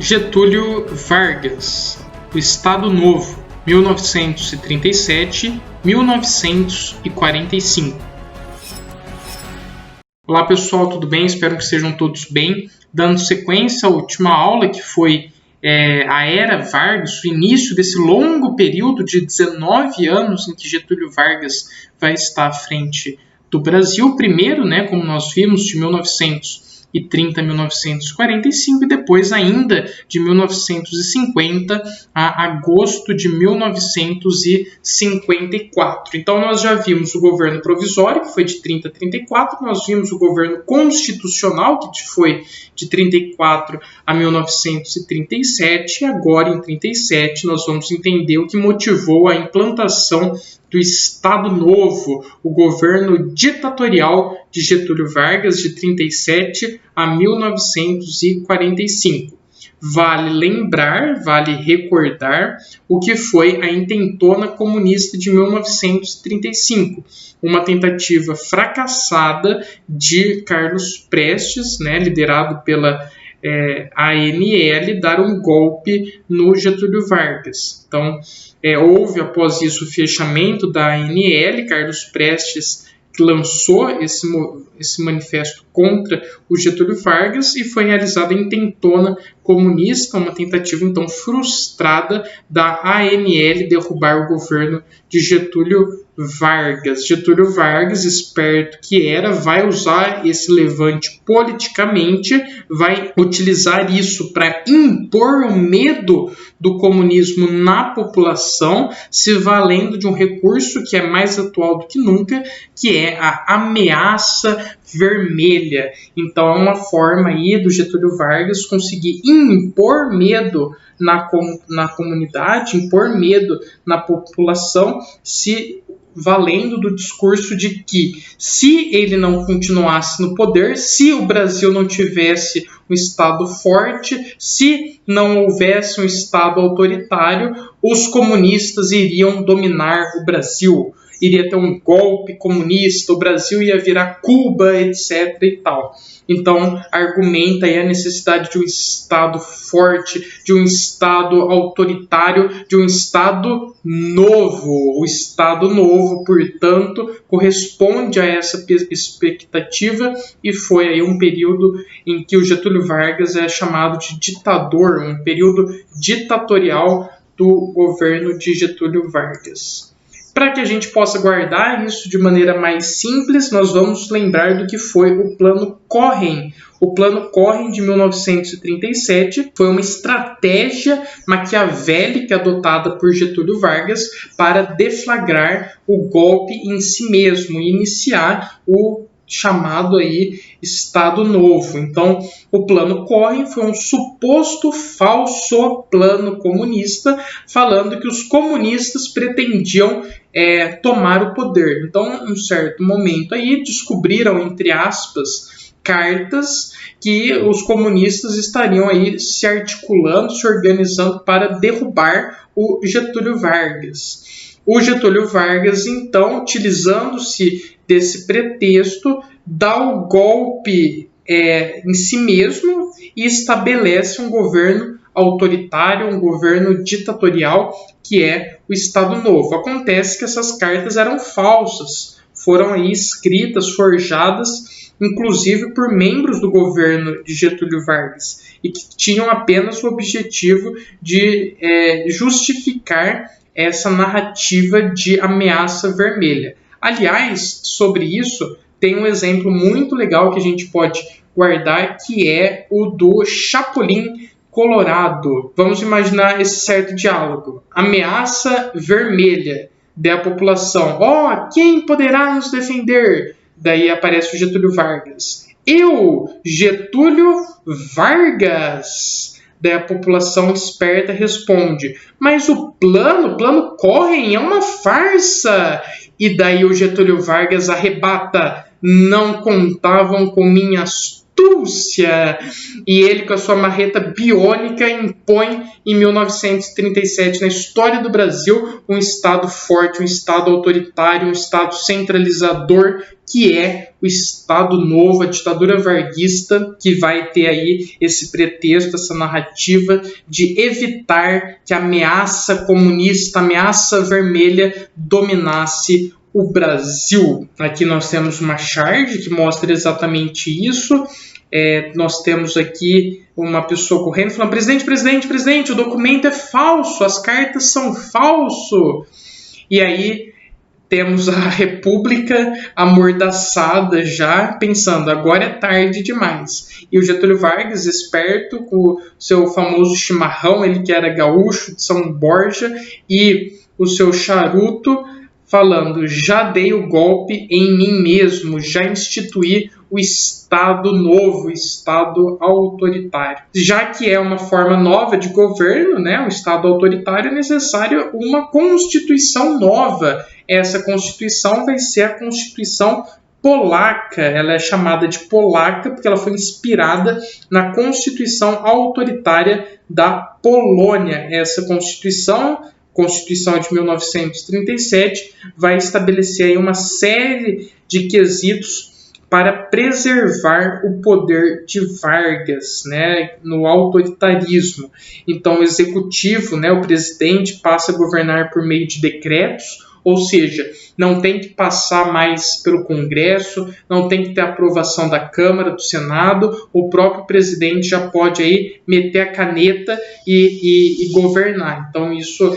Getúlio Vargas, o Estado Novo, 1937-1945. Olá pessoal, tudo bem? Espero que estejam todos bem. Dando sequência à última aula, que foi a Era Vargas, o início desse longo período de 19 anos em que Getúlio Vargas vai estar à frente do Brasil. Primeiro, como nós vimos, de 1930 a 1945 e depois ainda de 1950 a agosto de 1954. Então nós já vimos o governo provisório, que foi de 30 a 34, nós vimos o governo constitucional, que foi de 34 a 1937, e agora em 37 nós vamos entender o que motivou a implantação do Estado Novo, o governo ditatorial de Getúlio Vargas, de 37 a 1945. Vale lembrar, vale recordar o que foi a intentona comunista de 1935, uma tentativa fracassada de Carlos Prestes, liderado pela ANL, dar um golpe no Getúlio Vargas. Então, houve após isso o fechamento da ANL. Carlos Prestes lançou esse manifesto contra o Getúlio Vargas e foi realizada a intentona comunista, uma tentativa então frustrada da ANL derrubar o governo de Getúlio Vargas. Getúlio Vargas, esperto que era, vai usar esse levante politicamente, vai utilizar isso para impor o medo do comunismo na população, se valendo de um recurso que é mais atual do que nunca, que é a ameaça vermelha. Então é uma forma aí do Getúlio Vargas conseguir impor medo na comunidade, impor medo na população, se valendo do discurso de que, se ele não continuasse no poder, se o Brasil não tivesse um Estado forte, se não houvesse um Estado autoritário, os comunistas iriam dominar o Brasil. Iria ter um golpe comunista, o Brasil ia virar Cuba, etc. e tal. Então, argumenta aí a necessidade de um Estado forte, de um Estado autoritário, de um Estado novo. O Estado Novo, portanto, corresponde a essa expectativa e foi aí um período em que o Getúlio Vargas é chamado de ditador, um período ditatorial do governo de Getúlio Vargas. Para que a gente possa guardar isso de maneira mais simples, nós vamos lembrar do que foi o Plano Cohen. O Plano Cohen de 1937 foi uma estratégia maquiavélica adotada por Getúlio Vargas para deflagrar o golpe em si mesmo e iniciar o chamado aí Estado Novo. Então, o Plano Cohen foi um suposto falso plano comunista, falando que os comunistas pretendiam tomar o poder. Então, em um certo momento aí, descobriram, entre aspas, cartas que os comunistas estariam aí se articulando, se organizando para derrubar o Getúlio Vargas. O Getúlio Vargas, então, utilizando-se desse pretexto, dá o golpe em si mesmo e estabelece um governo autoritário, um governo ditatorial, que é o Estado Novo. Acontece que essas cartas eram falsas, foram aí escritas, forjadas, inclusive por membros do governo de Getúlio Vargas, e que tinham apenas o objetivo de justificar essa narrativa de ameaça vermelha. Aliás, sobre isso, tem um exemplo muito legal que a gente pode guardar, que é o do Chapolin Colorado. Vamos imaginar esse certo diálogo. Ameaça vermelha da população. Quem poderá nos defender? Daí aparece o Getúlio Vargas. Eu, Getúlio Vargas. Daí a população esperta responde: mas o plano Cohen é uma farsa. E daí o Getúlio Vargas arrebata: não contavam com minha astúcia. Túcia! E ele, com a sua marreta biônica, impõe em 1937, na história do Brasil, um Estado forte, um Estado autoritário, um Estado centralizador, que é o Estado Novo, a ditadura varguista, que vai ter aí esse pretexto, essa narrativa de evitar que a ameaça comunista, a ameaça vermelha dominasse o Brasil. Aqui nós temos uma charge que mostra exatamente isso. Nós temos aqui uma pessoa correndo falando: presidente, o documento é falso, as cartas são falso. E aí temos a República amordaçada já, pensando, agora é tarde demais. E o Getúlio Vargas, esperto, com o seu famoso chimarrão, ele que era gaúcho de São Borja, e o seu charuto, falando: já dei o golpe em mim mesmo, já instituí o Estado Novo, o Estado autoritário. Já que é uma forma nova de governo, né, o Estado autoritário, é necessário uma Constituição nova. Essa Constituição vai ser a Constituição polaca. Ela é chamada de polaca porque ela foi inspirada na Constituição autoritária da Polônia. Essa Constituição de 1937, vai estabelecer aí uma série de quesitos para preservar o poder de Vargas, né, no autoritarismo. Então, o executivo, né, o presidente, passa a governar por meio de decretos, ou seja, não tem que passar mais pelo Congresso, não tem que ter aprovação da Câmara, do Senado, o próprio presidente já pode aí meter a caneta e governar. Então isso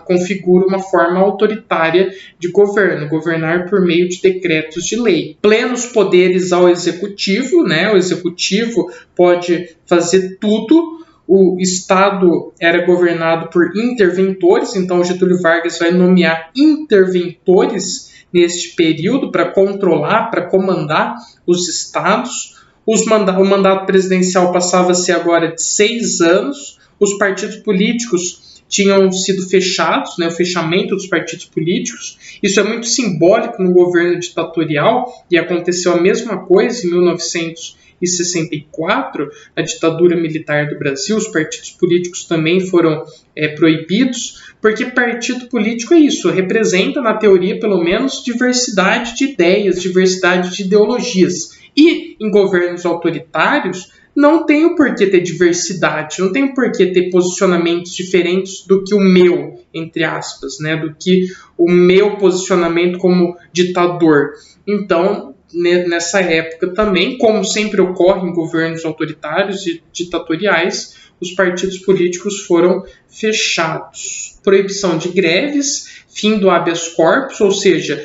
configura uma forma autoritária de governo, governar por meio de decretos de lei. Plenos poderes ao executivo, né? O executivo pode fazer tudo. O Estado era governado por interventores, então o Getúlio Vargas vai nomear interventores neste período para controlar, para comandar os estados. O mandato presidencial passava a ser agora de 6 anos. Os partidos políticos tinham sido fechados, né, o fechamento dos partidos políticos. Isso é muito simbólico no governo ditatorial, e aconteceu a mesma coisa em 1964, na ditadura militar do Brasil. Os partidos políticos também foram proibidos, porque partido político é isso, representa, na teoria pelo menos, diversidade de ideias, diversidade de ideologias. E em governos autoritários, não tem o porquê ter diversidade, não tem o porquê ter posicionamentos diferentes do que o meu, entre aspas, né, do que o meu posicionamento como ditador. Então, nessa época também, como sempre ocorre em governos autoritários e ditatoriais, os partidos políticos foram fechados. Proibição de greves, fim do habeas corpus, ou seja,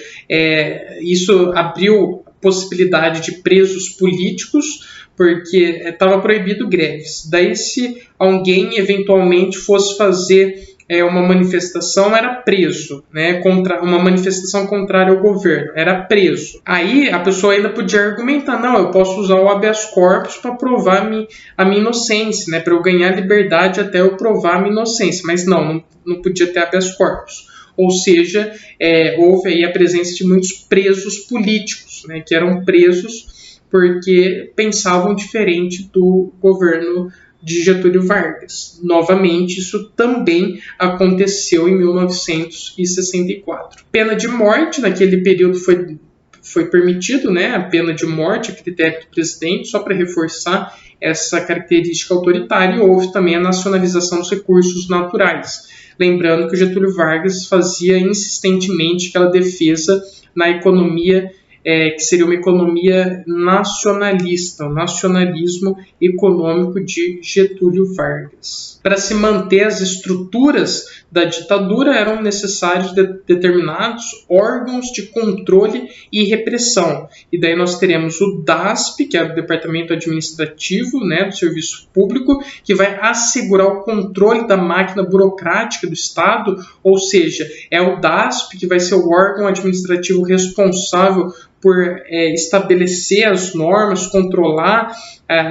isso abriu possibilidade de presos políticos, porque estava proibido greves. Daí, se alguém eventualmente fosse fazer uma manifestação, era preso, né? Uma manifestação contrária ao governo, era preso. Aí a pessoa ainda podia argumentar: não, eu posso usar o habeas corpus para provar a minha inocência, né? Para eu ganhar liberdade até eu provar a minha inocência. Mas não podia ter habeas corpus. Ou seja, houve aí a presença de muitos presos políticos, né? Que eram presos porque pensavam diferente do governo de Getúlio Vargas. Novamente, isso também aconteceu em 1964. Pena de morte, naquele período foi permitido, né, a pena de morte a critério do presidente, só para reforçar essa característica autoritária. E houve também a nacionalização dos recursos naturais. Lembrando que o Getúlio Vargas fazia insistentemente aquela defesa na economia, que seria uma economia nacionalista, o nacionalismo econômico de Getúlio Vargas. Para se manter as estruturas da ditadura, eram necessários determinados órgãos de controle e repressão. E daí nós teremos o DASP, que é o Departamento Administrativo, né, do Serviço Público, que vai assegurar o controle da máquina burocrática do Estado, ou seja, é o DASP que vai ser o órgão administrativo responsável por estabelecer as normas, controlar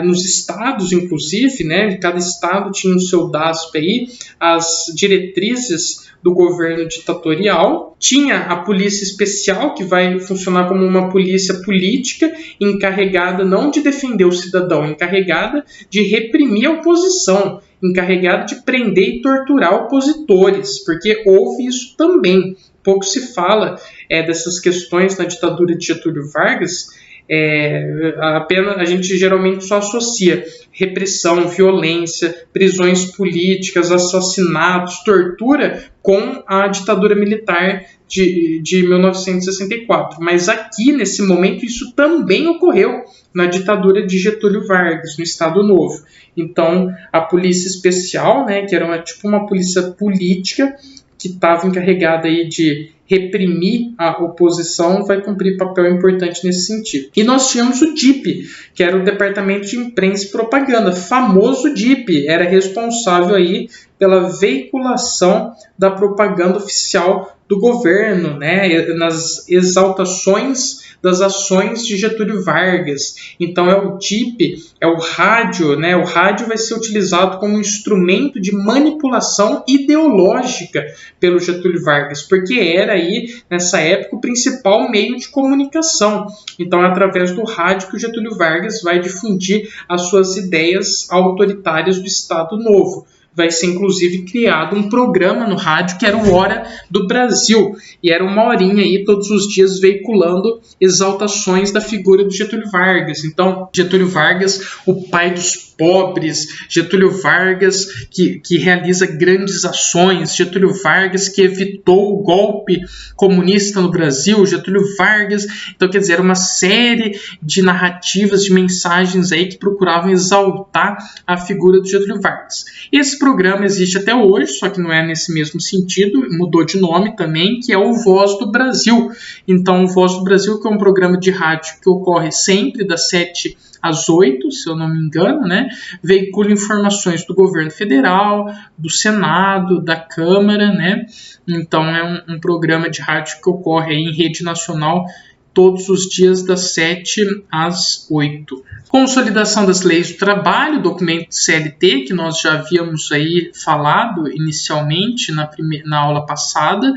nos estados, inclusive, né? Cada estado tinha o seu DASP aí, as diretrizes do governo ditatorial. Tinha a polícia especial, que vai funcionar como uma polícia política, encarregada não de defender o cidadão, encarregada de reprimir a oposição, encarregada de prender e torturar opositores, porque houve isso também. Pouco se fala dessas questões na ditadura de Getúlio Vargas. A gente geralmente só associa repressão, violência, prisões políticas, assassinatos, tortura com a ditadura militar de 1964. Mas aqui, nesse momento, isso também ocorreu na ditadura de Getúlio Vargas, no Estado Novo. Então, a polícia especial, né, que era tipo uma polícia política, que estava encarregada aí de reprimir a oposição, vai cumprir papel importante nesse sentido. E nós tínhamos o DIP, que era o Departamento de Imprensa e Propaganda, famoso DIP, era responsável aí pela veiculação da propaganda oficial do governo, né, nas exaltações das ações de Getúlio Vargas. Então é o DIP, é o rádio, né? O rádio vai ser utilizado como instrumento de manipulação ideológica pelo Getúlio Vargas, porque era aí, nessa época, o principal meio de comunicação. Então é através do rádio que o Getúlio Vargas vai difundir as suas ideias autoritárias do Estado Novo. Vai ser, inclusive, criado um programa no rádio que era o Hora do Brasil. E era uma horinha aí, todos os dias, veiculando exaltações da figura do Getúlio Vargas. Então, Getúlio Vargas, o pai dos pobres, Getúlio Vargas que realiza grandes ações, Getúlio Vargas que evitou o golpe comunista no Brasil, Getúlio Vargas. Então, quer dizer, era uma série de narrativas, de mensagens aí que procuravam exaltar a figura do Getúlio Vargas. Esse programa existe até hoje, só que não é nesse mesmo sentido, mudou de nome também, que é o Voz do Brasil. Então, o Voz do Brasil, que é um programa de rádio que ocorre sempre das 7 às 8, se eu não me engano, né? Veicula informações do governo federal, do Senado, da Câmara, né? Então, é um programa de rádio que ocorre aí em rede nacional todos os dias das 7 às 8. Consolidação das leis do trabalho, documento CLT, que nós já havíamos aí falado inicialmente na aula passada.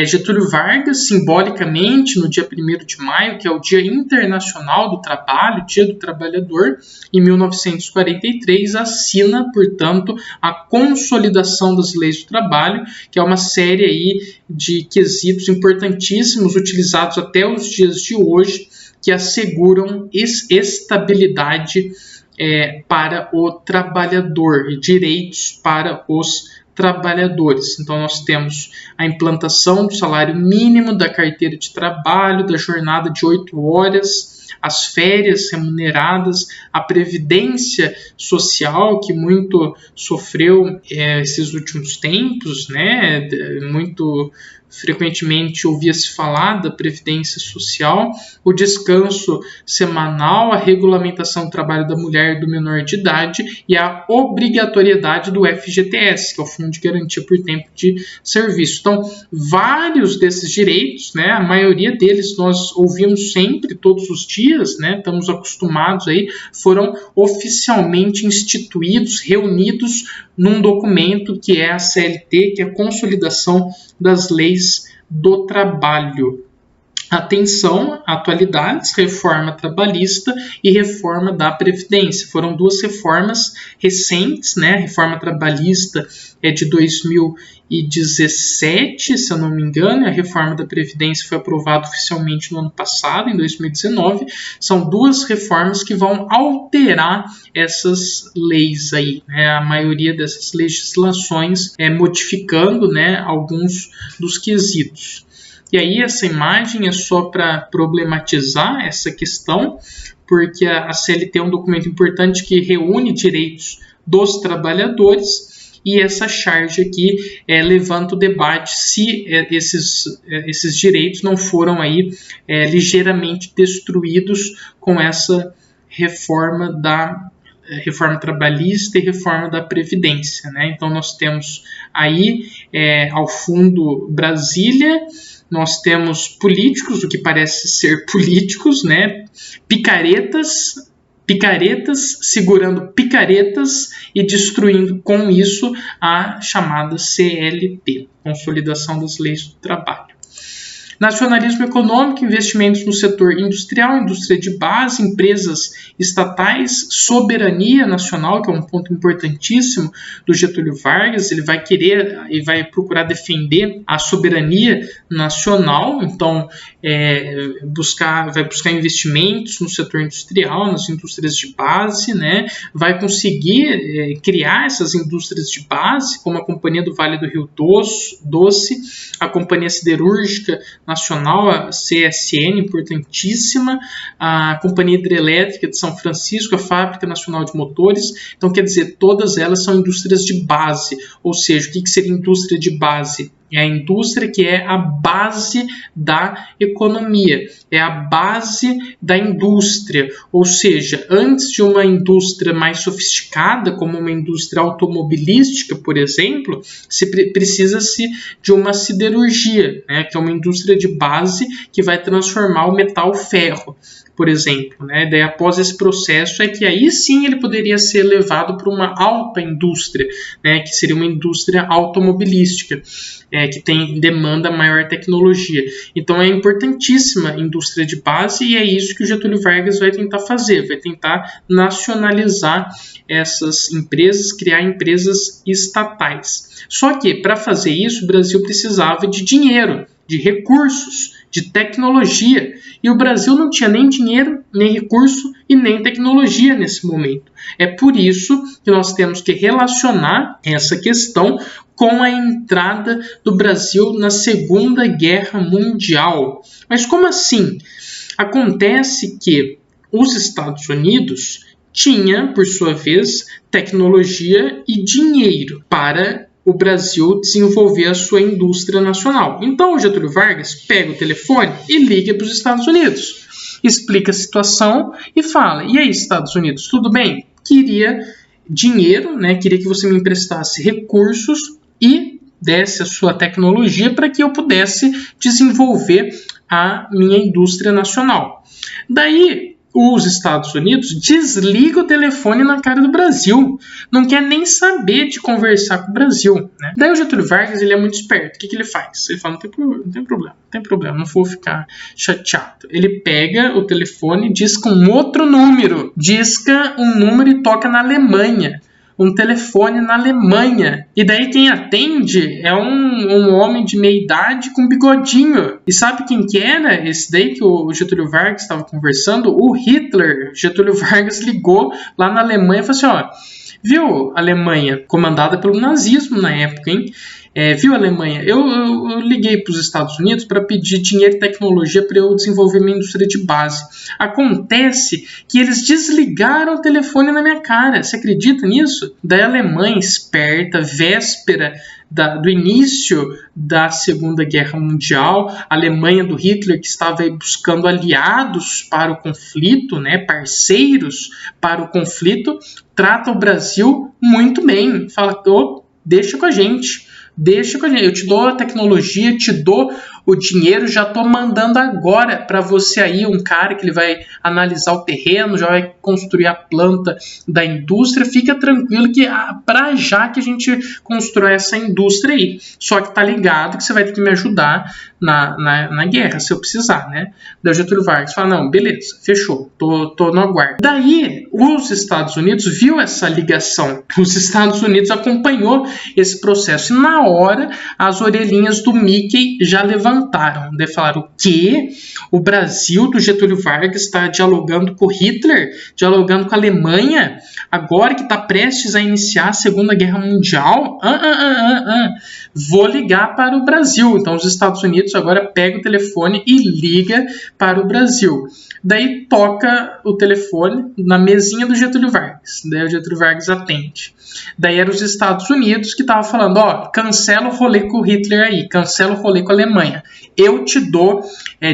Getúlio Vargas, simbolicamente, no dia 1º de maio, que é o Dia Internacional do Trabalho, Dia do Trabalhador, em 1943, assina, portanto, a Consolidação das Leis do Trabalho, que é uma série aí de quesitos importantíssimos utilizados até os dias de hoje, que asseguram estabilidade para o trabalhador e direitos para os trabalhadores. Então, nós temos a implantação do salário mínimo, da carteira de trabalho, da jornada de 8 horas, as férias remuneradas, a previdência social, que muito sofreu esses últimos tempos, né? Muito frequentemente ouvia-se falar da previdência social, o descanso semanal, a regulamentação do trabalho da mulher e do menor de idade e a obrigatoriedade do FGTS, que é o Fundo de Garantia por Tempo de Serviço. Então, vários desses direitos, né, a maioria deles nós ouvimos sempre, todos os dias, né, estamos acostumados aí, foram oficialmente instituídos, reunidos num documento que é a CLT, que é a Consolidação das Leis do Trabalho. Atenção, atualidades, reforma trabalhista e reforma da Previdência. Foram duas reformas recentes, né? A reforma trabalhista é de 2017, se eu não me engano, e a reforma da Previdência foi aprovada oficialmente no ano passado, em 2019. São duas reformas que vão alterar essas leis aí, né? A maioria dessas legislações modificando, né, alguns dos quesitos. E aí essa imagem é só para problematizar essa questão, porque a CLT é um documento importante que reúne direitos dos trabalhadores, e essa charge aqui levanta o debate se esses direitos não foram aí ligeiramente destruídos com essa reforma trabalhista e reforma da Previdência, né? Então nós temos aí ao fundo Brasília, nós temos políticos, o que parece ser políticos, né? Picaretas picaretas segurando picaretas e destruindo com isso a chamada CLT, Consolidação das Leis do Trabalho. Nacionalismo econômico, investimentos no setor industrial, indústria de base, empresas estatais, soberania nacional, que é um ponto importantíssimo do Getúlio Vargas. Ele vai querer e vai procurar defender a soberania nacional, então vai buscar investimentos no setor industrial, nas indústrias de base, né? Vai conseguir criar essas indústrias de base, como a Companhia do Vale do Rio Doce, a Companhia Siderúrgica Nacional, a CSN, importantíssima, a Companhia Hidrelétrica de São Francisco, a Fábrica Nacional de Motores. Então, quer dizer, todas elas são indústrias de base. Ou seja, o que seria indústria de base? É a indústria que é a base da economia, é a base da indústria. Ou seja, antes de uma indústria mais sofisticada, como uma indústria automobilística, por exemplo, precisa-se de uma siderurgia, né, que é uma indústria de base que vai transformar o metal ferro, por exemplo, né? Daí, após esse processo, é que aí sim ele poderia ser levado para uma alta indústria, né? Que seria uma indústria automobilística, que demanda maior tecnologia. Então, é importantíssima a indústria de base e é isso que o Getúlio Vargas vai tentar fazer, vai tentar nacionalizar essas empresas, criar empresas estatais. Só que, para fazer isso, o Brasil precisava de dinheiro, de recursos, de tecnologia. E o Brasil não tinha nem dinheiro, nem recurso e nem tecnologia nesse momento. É por isso que nós temos que relacionar essa questão com a entrada do Brasil na Segunda Guerra Mundial. Mas como assim? Acontece que os Estados Unidos tinham, por sua vez, tecnologia e dinheiro para o Brasil desenvolver a sua indústria nacional. Então, o Getúlio Vargas pega o telefone e liga para os Estados Unidos, explica a situação e fala: e aí, Estados Unidos, tudo bem? Queria dinheiro, né? Queria que você me emprestasse recursos e desse a sua tecnologia para que eu pudesse desenvolver a minha indústria nacional. Daí, os Estados Unidos desligam o telefone na cara do Brasil. Não quer nem saber de conversar com o Brasil, né? Daí o Getúlio Vargas, ele é muito esperto. O que ele faz? Ele fala, não tem problema, não vou ficar chateado. Ele pega o telefone, disca um outro número. Disca um número e toca na Alemanha. Um telefone na Alemanha. E daí quem atende é um homem de meia idade com bigodinho. E sabe quem que era esse daí que o Getúlio Vargas estava conversando? O Hitler. Getúlio Vargas ligou lá na Alemanha e falou assim, ó, viu, Alemanha, comandada pelo nazismo na época, hein? Viu, Alemanha, eu liguei para os Estados Unidos para pedir dinheiro e tecnologia para eu desenvolver minha indústria de base. Acontece que eles desligaram o telefone na minha cara. Você acredita nisso? Daí a Alemanha, esperta, véspera do início da Segunda Guerra Mundial, a Alemanha do Hitler, que estava aí buscando aliados para o conflito, né, parceiros para o conflito, trata o Brasil muito bem. Fala, deixa com a gente. Eu te dou a tecnologia, te dou o dinheiro, já estou mandando agora para você aí um cara que ele vai analisar o terreno, já vai construir a planta da indústria. Fica tranquilo que para já que a gente constrói essa indústria aí. Só que tá ligado que você vai ter que me ajudar na guerra, se eu precisar, né? Daí o Getúlio Vargas fala, não, beleza, fechou, tô no aguardo. Daí os Estados Unidos viu essa ligação, os Estados Unidos acompanhou esse processo e na hora as orelhinhas do Mickey já levantaram, daí falaram, o quê? O Brasil do Getúlio Vargas está dialogando com Hitler, dialogando com a Alemanha, agora que está prestes a iniciar a Segunda Guerra Mundial? Vou ligar para o Brasil. Então os Estados Unidos agora pega o telefone e liga para o Brasil. Daí toca o telefone na mesinha do Getúlio Vargas. Daí o Getúlio Vargas atende. Daí eram os Estados Unidos que estavam falando, cancela o rolê com o Hitler aí, cancela o rolê com a Alemanha. Eu te dou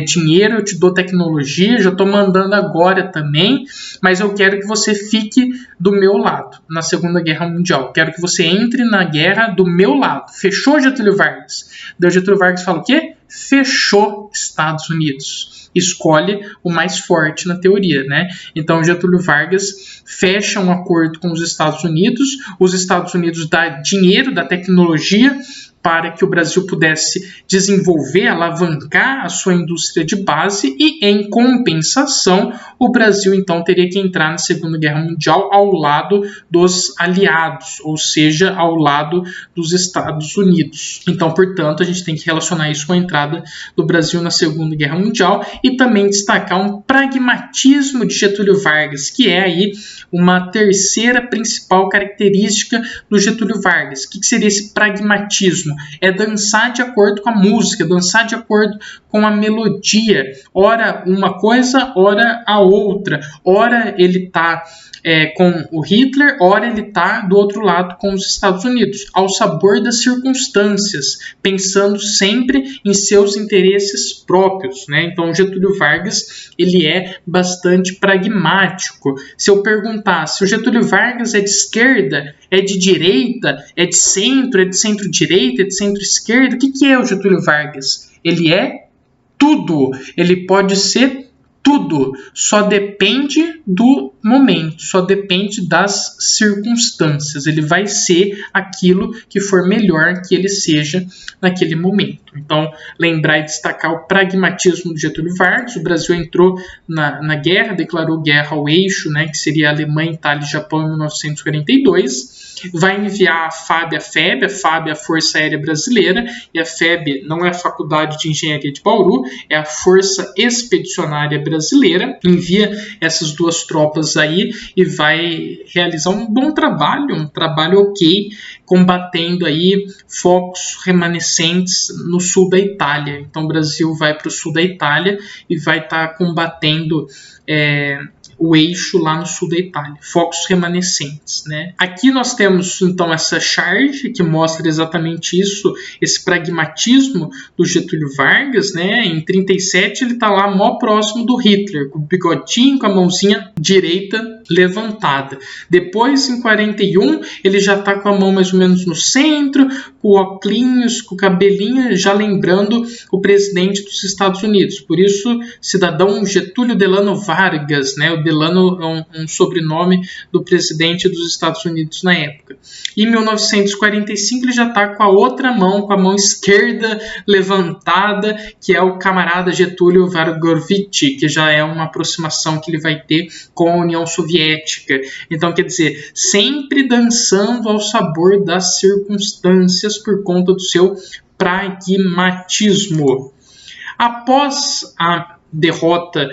dinheiro, eu te dou tecnologia, já estou mandando agora também, mas eu quero que você fique do meu lado na Segunda Guerra Mundial. Quero que você entre na guerra do meu lado. Fechou, Getúlio Vargas? Daí o Getúlio Vargas fala o quê? fechou Estados Unidos. Escolhe o mais forte na teoria, né? Então, Getúlio Vargas fecha um acordo com os Estados Unidos dá dinheiro, dá tecnologia para que o Brasil pudesse desenvolver, alavancar a sua indústria de base e, em compensação, o Brasil, então, teria que entrar na Segunda Guerra Mundial ao lado dos aliados, ou seja, ao lado dos Estados Unidos. Então, portanto, a gente tem que relacionar isso com a entrada do Brasil na Segunda Guerra Mundial e também destacar um pragmatismo de Getúlio Vargas, que é aí uma terceira principal característica do Getúlio Vargas. O que seria esse pragmatismo? É dançar de acordo com a música, dançar de acordo com a melodia. Ora uma coisa, ora a outra. Ora ele está com o Hitler, ora ele está do outro lado com os Estados Unidos, ao sabor das circunstâncias, pensando sempre em seus interesses próprios, né? Então, Getúlio Vargas, ele é bastante pragmático. Se eu perguntar se o Getúlio Vargas é de esquerda, é de direita, é de centro-direita, é de centro-esquerda, o que é o Getúlio Vargas? Ele é tudo, ele pode ser tudo, só depende do momento, só depende das circunstâncias. Ele vai ser aquilo que for melhor que ele seja naquele momento. Então, lembrar e destacar o pragmatismo de Getúlio Vargas. O Brasil entrou na guerra, declarou guerra ao eixo, né, que seria a Alemanha, Itália e Japão em 1942. Vai enviar a FAB, a FAB é a Força Aérea Brasileira, e a FEB não é a Faculdade de Engenharia de Bauru, é a Força Expedicionária Brasileira. Envia essas duas tropas aí e vai realizar um bom trabalho, um trabalho ok, combatendo aí focos remanescentes no sul da Itália. Então o Brasil vai para o sul da Itália e vai estar combatendo o eixo lá no sul da Itália, focos remanescentes, né? Aqui nós temos então essa charge que mostra exatamente isso, esse pragmatismo do Getúlio Vargas, né? Em 37 ele está lá mó próximo do Hitler, com o bigodinho, com a mãozinha direita levantada. Depois, em 41, ele já está com a mão mais ou menos no centro, com óculos, com o cabelinho, já lembrando o presidente dos Estados Unidos. Por isso, cidadão Getúlio Delano Vargas, né? O Delano é um sobrenome do presidente dos Estados Unidos na época. Em 1945, ele já está com a outra mão, com a mão esquerda levantada, que é o camarada Getúlio Vargovic, que já é uma aproximação que ele vai ter com a União Soviética. Então, quer dizer, sempre dançando ao sabor das circunstâncias por conta do seu pragmatismo. Após a derrota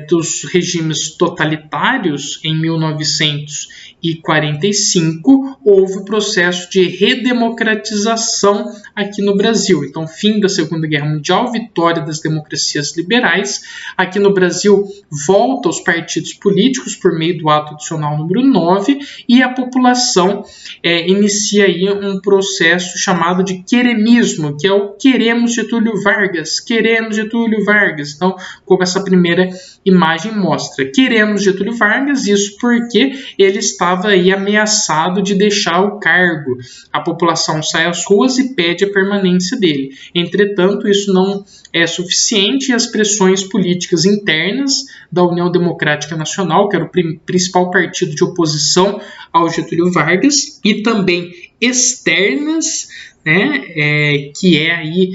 dos regimes totalitários em 1945, houve o processo de redemocratização aqui no Brasil. Então, fim da Segunda Guerra Mundial, vitória das democracias liberais. Aqui no Brasil, volta aos partidos políticos por meio do ato adicional número 9 e a população inicia aí um processo chamado de queremismo, que é o queremos Getúlio Vargas, queremos Getúlio Vargas. Então, como essa primeira imagem mostra, queremos Getúlio Vargas, isso porque ele estava aí ameaçado de deixar o cargo. A população sai às ruas e pede a permanência dele. Entretanto, isso não é suficiente e as pressões políticas internas da União Democrática Nacional, que era o principal partido de oposição ao Getúlio Vargas, e também externas, né, que é aí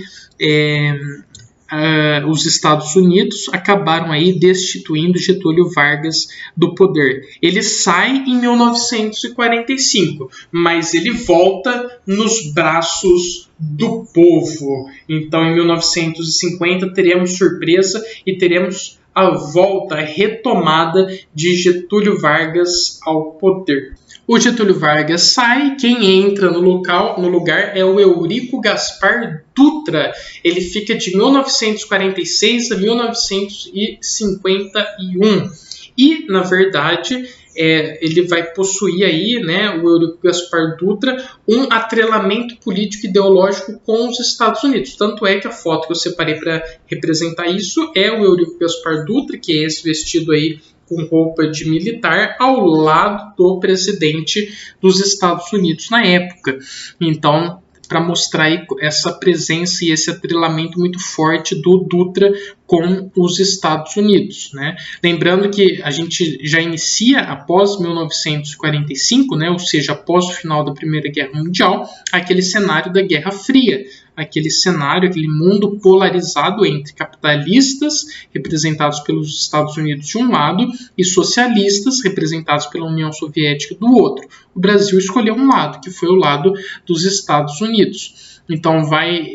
os Estados Unidos acabaram aí destituindo Getúlio Vargas do poder. Ele sai em 1945, mas ele volta nos braços do povo. Então, em 1950, teremos surpresa e teremos a volta, a retomada de Getúlio Vargas ao poder. O Getúlio Vargas sai, quem entra no lugar é o Eurico Gaspar Dutra. Ele fica de 1946 a 1951. E, na verdade, ele vai possuir aí, né, o Eurico Gaspar Dutra, um atrelamento político ideológico com os Estados Unidos. Tanto é que a foto que eu separei para representar isso é o Eurico Gaspar Dutra, que é esse vestido aí com roupa de militar, ao lado do presidente dos Estados Unidos na época. Então, para mostrar aí essa presença e esse atrelamento muito forte do Dutra com os Estados Unidos, né? Lembrando que a gente já inicia após 1945, né, ou seja, após o final da Primeira Guerra Mundial, aquele cenário da Guerra Fria, aquele cenário, aquele mundo polarizado entre capitalistas, representados pelos Estados Unidos de um lado, e socialistas, representados pela União Soviética do outro. O Brasil escolheu um lado, que foi o lado dos Estados Unidos. Então,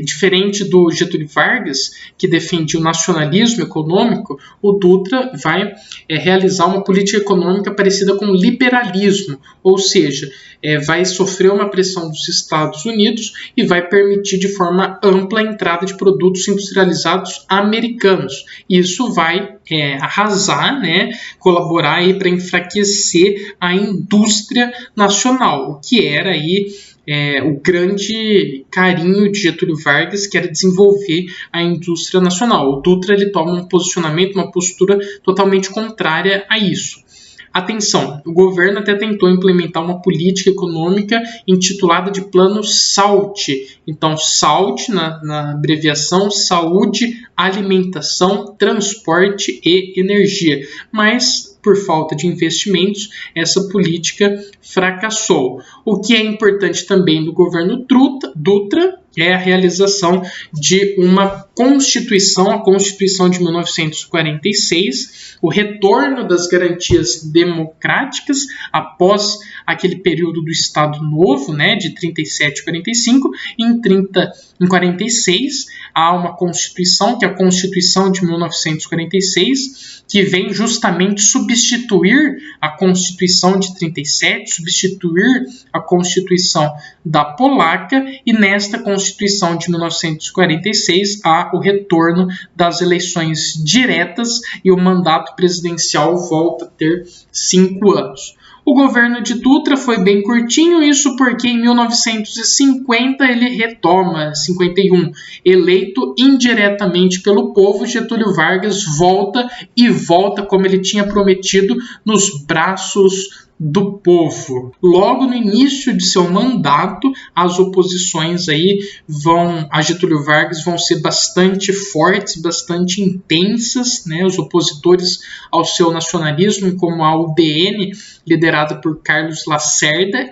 diferente do Getúlio Vargas, que defendia o nacionalismo econômico, o Dutra vai realizar uma política econômica parecida com o liberalismo, ou seja, vai sofrer uma pressão dos Estados Unidos e vai permitir de forma ampla a entrada de produtos industrializados americanos. Isso vai arrasar, né, colaborar para enfraquecer a indústria nacional, o que era aí o grande carinho de Getúlio Vargas, que era desenvolver a indústria nacional. O Dutra ele toma um posicionamento, uma postura totalmente contrária a isso. Atenção, o governo até tentou implementar uma política econômica intitulada de Plano SALT. Então, SALT, na abreviação, saúde, alimentação, transporte e energia. Mas, por falta de investimentos, essa política fracassou. O que é importante também do governo Dutra é a realização de uma Constituição, a Constituição de 1946, o retorno das garantias democráticas após aquele período do Estado Novo, né, de 37 a 45. Em 46, há uma Constituição, que é a Constituição de 1946, que vem justamente substituir a Constituição de 37, substituir a Constituição da Polaca, e nesta Constituição de 1946 há o retorno das eleições diretas e o mandato presidencial volta a ter 5 anos. O governo de Dutra foi bem curtinho, isso porque em 1950 ele retoma, 51, eleito indiretamente pelo povo, Getúlio Vargas volta como ele tinha prometido, nos braços do povo. Logo no início de seu mandato, as oposições a Getúlio Vargas vão ser bastante fortes, bastante intensas, né? Os opositores ao seu nacionalismo, como a UDN, liderada por Carlos Lacerda.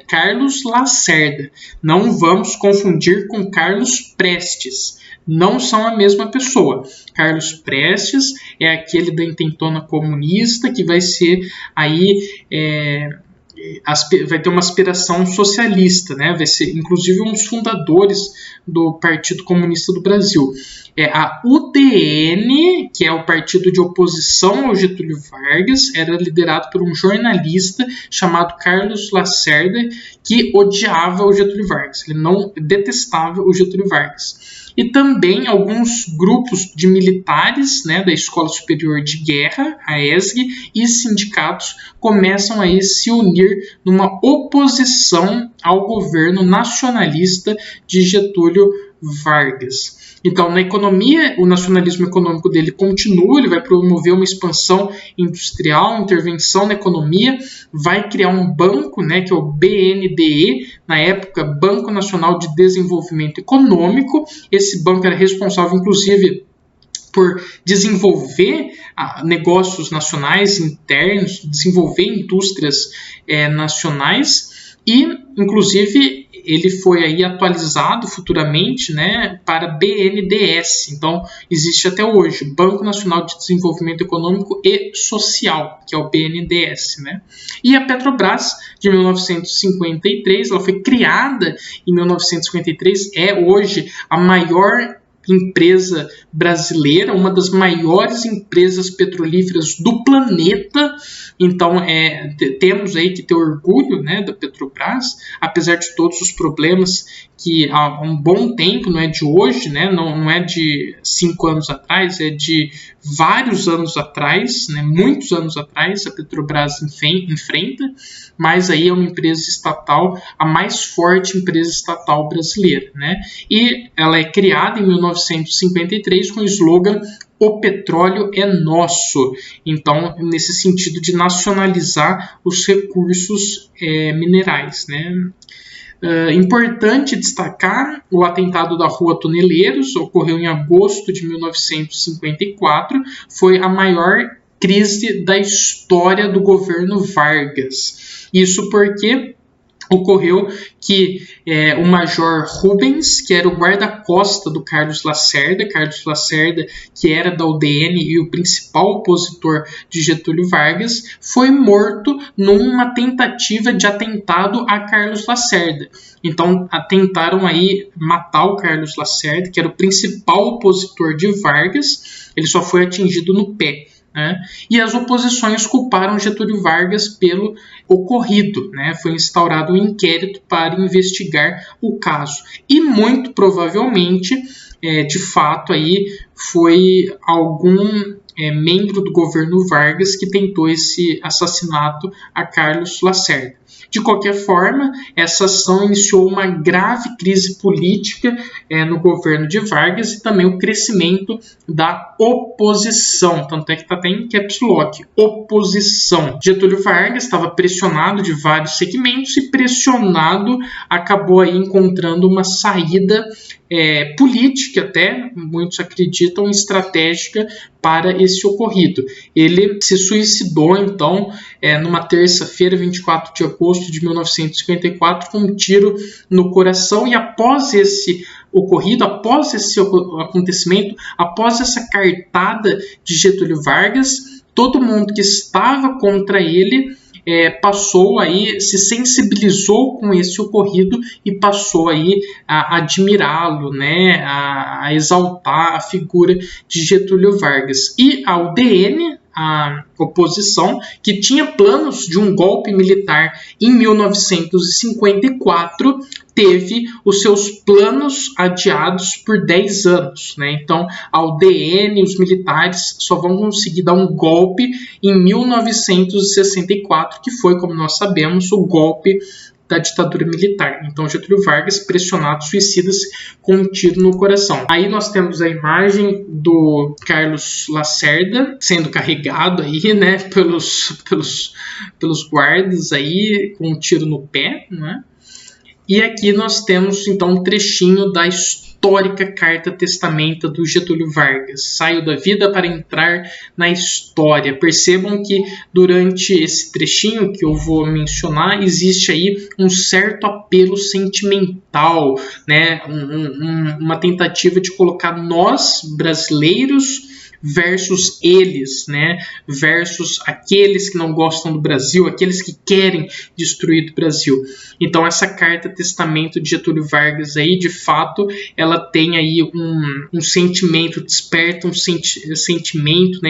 Não vamos confundir com Carlos Prestes. Não são a mesma pessoa. Carlos Prestes é aquele da intentona comunista que vai ser vai ter uma aspiração socialista, né? Vai ser inclusive um dos fundadores do Partido Comunista do Brasil. A UDN, que é o partido de oposição ao Getúlio Vargas, era liderado por um jornalista chamado Carlos Lacerda, que odiava o Getúlio Vargas. Ele não detestava o Getúlio Vargas. E também alguns grupos de militares, né, da Escola Superior de Guerra, a ESG, e sindicatos começam a se unir numa oposição ao governo nacionalista de Getúlio Vargas. Então, na economia, o nacionalismo econômico dele continua, ele vai promover uma expansão industrial, intervenção na economia, vai criar um banco, né, que é o BNDE, na época Banco Nacional de Desenvolvimento Econômico. Esse banco era responsável, inclusive, por desenvolver negócios nacionais internos, desenvolver indústrias nacionais e, inclusive, ele foi aí atualizado futuramente, né, para BNDES. Então, existe até hoje Banco Nacional de Desenvolvimento Econômico e Social, que é o BNDES, né? E a Petrobras, de 1953, ela foi criada em 1953, é hoje a maior empresa brasileira, uma das maiores empresas petrolíferas do planeta. Então, temos aí que ter orgulho, né, da Petrobras, apesar de todos os problemas que há um bom tempo, não é de hoje, né, não é de 5 anos atrás, é de vários anos atrás, né, muitos anos atrás, a Petrobras enfrenta, mas aí é uma empresa estatal, a mais forte empresa estatal brasileira, né, e ela é criada em 1953 com o slogan "O petróleo é nosso". Então, nesse sentido de nacionalizar os recursos minerais, né? Importante destacar o atentado da Rua Toneleiros, ocorreu em agosto de 1954, foi a maior crise da história do governo Vargas. Isso porque ocorreu que o Major Rubens, que era o guarda-costa do Carlos Lacerda, que era da UDN e o principal opositor de Getúlio Vargas, foi morto numa tentativa de atentado a Carlos Lacerda. Então, tentaram aí matar o Carlos Lacerda, que era o principal opositor de Vargas, ele só foi atingido no pé. E as oposições culparam Getúlio Vargas pelo ocorrido. Foi instaurado um inquérito para investigar o caso. E muito provavelmente, de fato, aí foi algum membro do governo Vargas que tentou esse assassinato a Carlos Lacerda. De qualquer forma, essa ação iniciou uma grave crise política no governo de Vargas e também o crescimento da oposição, tanto é que está até em caps lock, oposição. Getúlio Vargas estava pressionado de vários segmentos e pressionado acabou aí encontrando uma saída política, até muitos acreditam, estratégica para esse ocorrido. Ele se suicidou, então, numa terça-feira, 24 de agosto de 1954, com um tiro no coração, e após esse ocorrido, após esse acontecimento, após essa cartada de Getúlio Vargas, todo mundo que estava contra ele passou aí, se sensibilizou com esse ocorrido e passou aí a admirá-lo, a exaltar a figura de Getúlio Vargas. E a UDN, a oposição, que tinha planos de um golpe militar em 1954, teve os seus planos adiados por 10 anos. Então, a UDN e os militares só vão conseguir dar um golpe em 1964, que foi, como nós sabemos, o golpe da ditadura militar. Então, Getúlio Vargas, pressionado, suicida-se com um tiro no coração. Aí nós temos a imagem do Carlos Lacerda sendo carregado aí, pelos guardas aí, com um tiro no pé, E aqui nós temos, então, um trechinho da histórica carta testamento do Getúlio Vargas. Saio da vida para entrar na história. Percebam que durante esse trechinho que eu vou mencionar, existe aí um certo apelo sentimental, uma tentativa de colocar nós, brasileiros, versus eles, versus aqueles que não gostam do Brasil, aqueles que querem destruir o Brasil. Então, essa carta testamento de Getúlio Vargas aí, de fato, ela tem aí um sentimento, desperta um sentimento,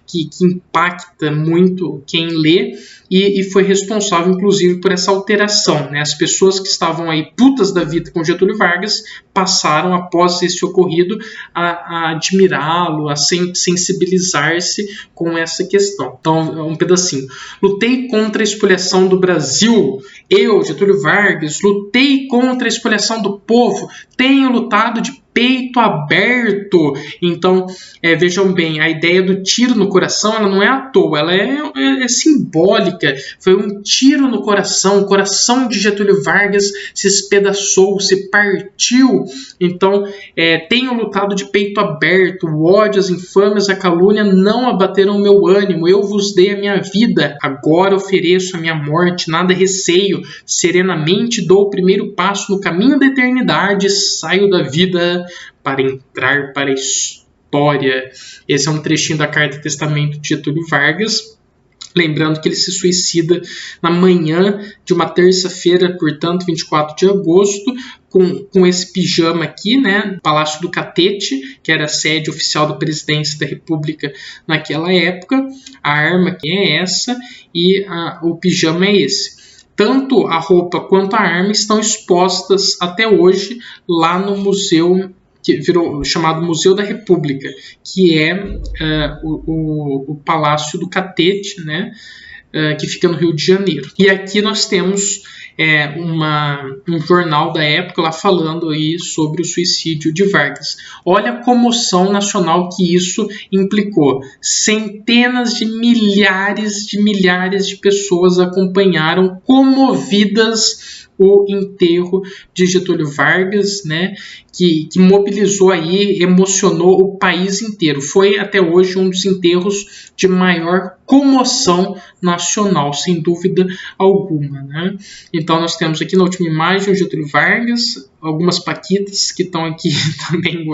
que impacta muito quem lê, e foi responsável, inclusive, por essa alteração. As pessoas que estavam aí putas da vida com Getúlio Vargas passaram, após esse ocorrido, a admirá-lo, a sensibilizar-se com essa questão. Então, um pedacinho. Lutei contra a espoliação do Brasil. Eu, Getúlio Vargas, lutei contra a espoliação do povo. Tenho lutado de peito aberto. Então, vejam bem, a ideia do tiro no coração, ela não é à toa, ela é simbólica. Foi um tiro no coração, o coração de Getúlio Vargas se espedaçou, se partiu. Então, tenho lutado de peito aberto, o ódio, as infâmias, a calúnia não abateram meu ânimo, eu vos dei a minha vida, agora ofereço a minha morte, nada receio, serenamente dou o primeiro passo no caminho da eternidade, saio da vida para entrar para a história. Esse é um trechinho da carta testamento de Getúlio Vargas. Lembrando que ele se suicida na manhã de uma terça-feira, portanto, 24 de agosto, com esse pijama aqui, Palácio do Catete, que era a sede oficial da presidência da República naquela época. A arma que é essa e o pijama é esse. Tanto a roupa quanto a arma estão expostas até hoje lá no museu, que virou chamado Museu da República, que é o Palácio do Catete, que fica no Rio de Janeiro. E aqui nós temos um jornal da época lá falando aí sobre o suicídio de Vargas. Olha a comoção nacional que isso implicou. Centenas de milhares de pessoas acompanharam comovidas o enterro de Getúlio Vargas, né, que mobilizou aí, emocionou o país inteiro. Foi até hoje um dos enterros de maior comoção nacional, sem dúvida alguma, né? Então nós temos aqui na última imagem o Getúlio Vargas, algumas paquitas que estão aqui também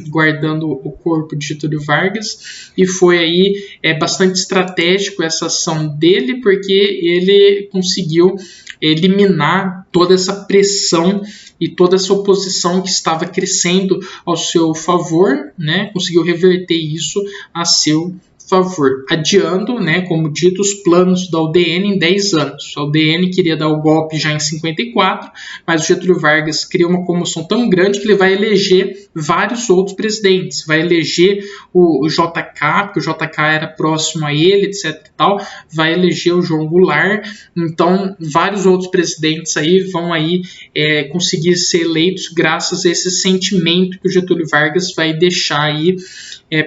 guardando o corpo de Getúlio Vargas, e foi aí bastante estratégico essa ação dele, porque ele conseguiu eliminar toda essa pressão e toda essa oposição que estava crescendo ao seu favor, né? Conseguiu reverter isso a seu favor, adiando, né, como dito, os planos da UDN em 10 anos. A UDN queria dar o golpe já em 54, mas o Getúlio Vargas cria uma comoção tão grande que ele vai eleger vários outros presidentes. Vai eleger o JK, porque o JK era próximo a ele, etc. e tal. Vai eleger o João Goulart. Então, vários outros presidentes aí vão aí conseguir ser eleitos graças a esse sentimento que o Getúlio Vargas vai deixar aí,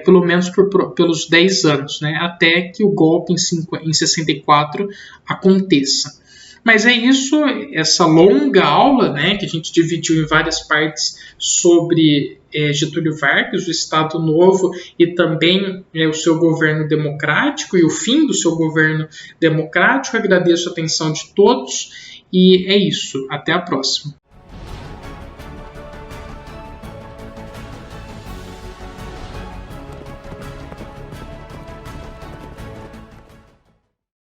pelo menos pelos 10 anos, né, até que o golpe em 64 aconteça. Mas é isso, essa longa aula, né, que a gente dividiu em várias partes sobre Getúlio Vargas, o Estado Novo e também o seu governo democrático e o fim do seu governo democrático. Agradeço a atenção de todos e é isso. Até a próxima.